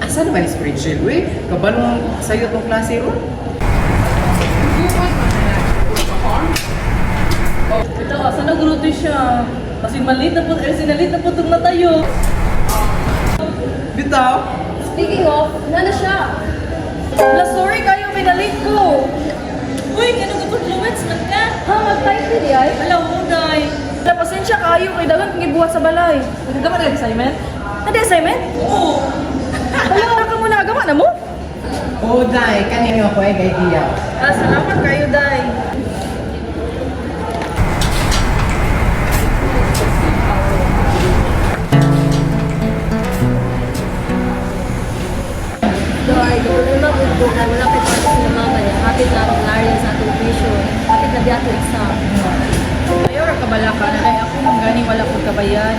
Asa naman is Rachel? Uy, kabalong sa'yo itong klase ro? Ito, asa nagruto siya? Kasi maliit na po, sinalit na po itong na tayo. Bitaw? Speaking of, nana siya. Wala, sorry kayo, pinalit ko. Uy, ganun influence man ka. Ha, mag-type na di ay? Wala, huday. Wala, pasensya kayo, kay dagan kong ibuhat sa balay. Nagagawa na assignment? Assignment? Oo. Wala ka muna, agawa na mo? Oo, Day. Kanino ako ay idea. Salamat kayo, Day. Lord, una po po na wala kay para sa mama niya. Hapit na akong lari sa atong tuition. Hapit na biyato exam. Ayaw ra kabala ka na kaya ako nang gani wala ko kabayan.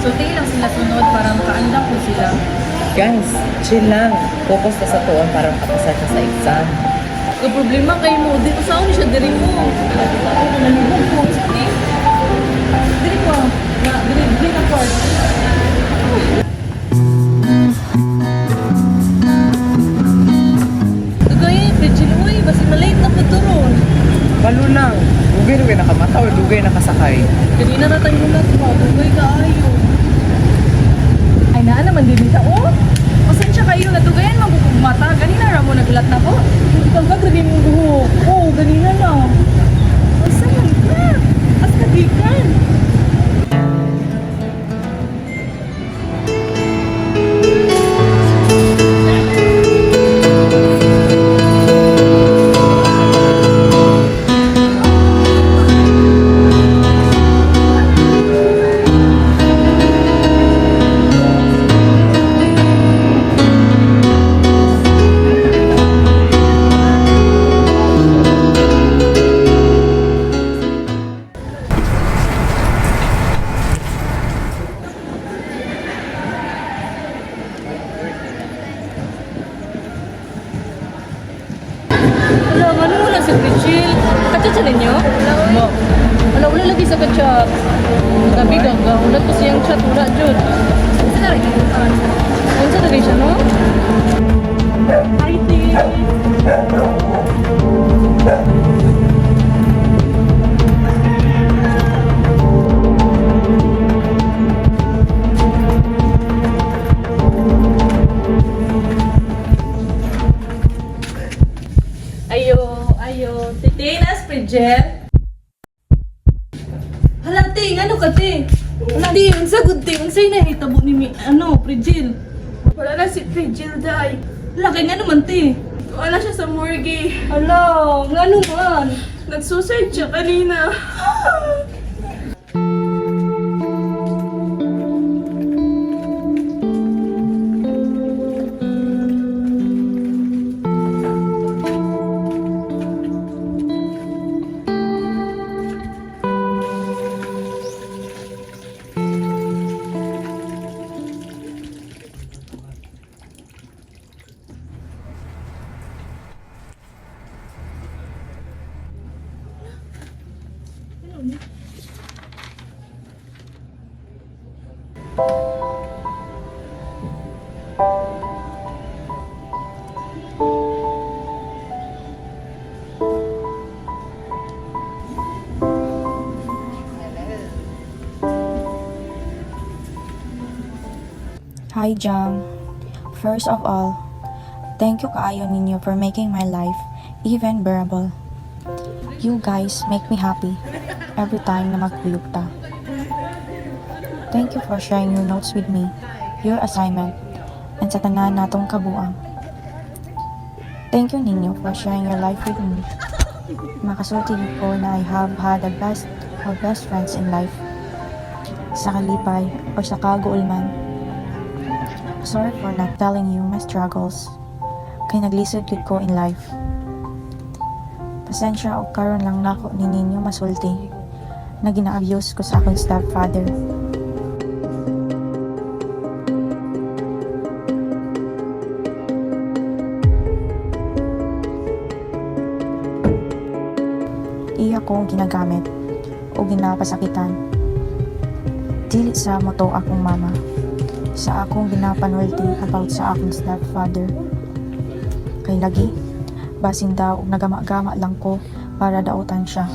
So tingin lang sila sunod para makaandam ko sila. Guys, chill lang. Focus ka sa tuon para makapasa ka sa exam. Ang problema kay mo, di usaon siya diri mo. Ako na nalibog ko sa ni. Diri ko. Na diri na part. Dugay, Virgin, uy, basi malate na po turon. Palo lang. Dugay nakamata o dugay nakasakay. Kanina na tayo mulat mo, dugay kaayo. Ay naa naman din nita, oh. Pasensya kayo, natugayan mabukugmata. Ganina ra mo nagulat na po. Ikaw ba, grabe mong buhok. Oo, ganina na. Asa man ka? As kadikan. Wala, ano wala sa Rachel? Kachat sa ninyo? Wala, wala lagi sa kachat. Gabi gangga, wala ko siyang chat, wala dyan. Saan na rin? Saan sa rin siya, no? Hi, Tim. Ayo, titinas, Pridgel. Hala, ting, ano ka, ting? Hala, ting, ang sagod, ting. Ang sa'yo na hitabo ni Pridgel. Wala na si Pridgel, day. Hala, kaya nga naman, ting. Wala siya sa morgue. Hala, nga naman. Nag-suicide siya kanina. Hi Jam. First of all, thank you kaayo ninyo for making my life even bearable. You guys make me happy every time na magkuyog ta. Thank you for sharing your notes with me, your assignment, and sa tanan natong kabuang. Thank you ninyo for sharing your life with me. Makasulti ko na I have had the best of best friends in life. Sa kalipay or sa kaguulman. Sorry for not telling you my struggles. Kay naglisod gid ko in life. Pasensya og karon lang nako ni ninyo masulti. na gina-abuse ko sa akong stepfather. Iya ko ginagamit o ginapasakitan. Dili sa moto akong mama, sa akong ginapanulti about sa akong stepfather. Kay lagi, basin daw nagama-gama lang ko para dautan siya.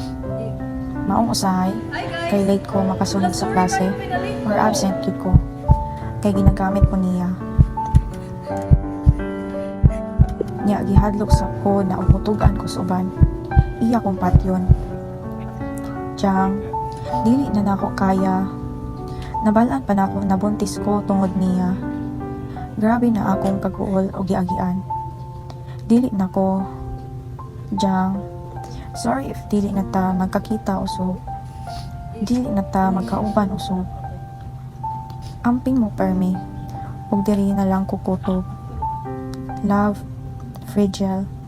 Maong usahay, kay late ko makasunod sa klase or absent yun ko. Kay ginagamit ko niya. Nya gihadlok sa ko na umutugan ko suban. Iya kong patyon. Tiyang, dili na nako kaya. Nabalaan pa na ako nabuntis ko tungod niya. Grabe na akong kaguol o giagian. Dili na ko. Tiyang, sorry if dili na ta magkakita usog. Dili na ta magkauban usog. Amping mo permi. Ug diri na lang kukutob. Love, Fragile.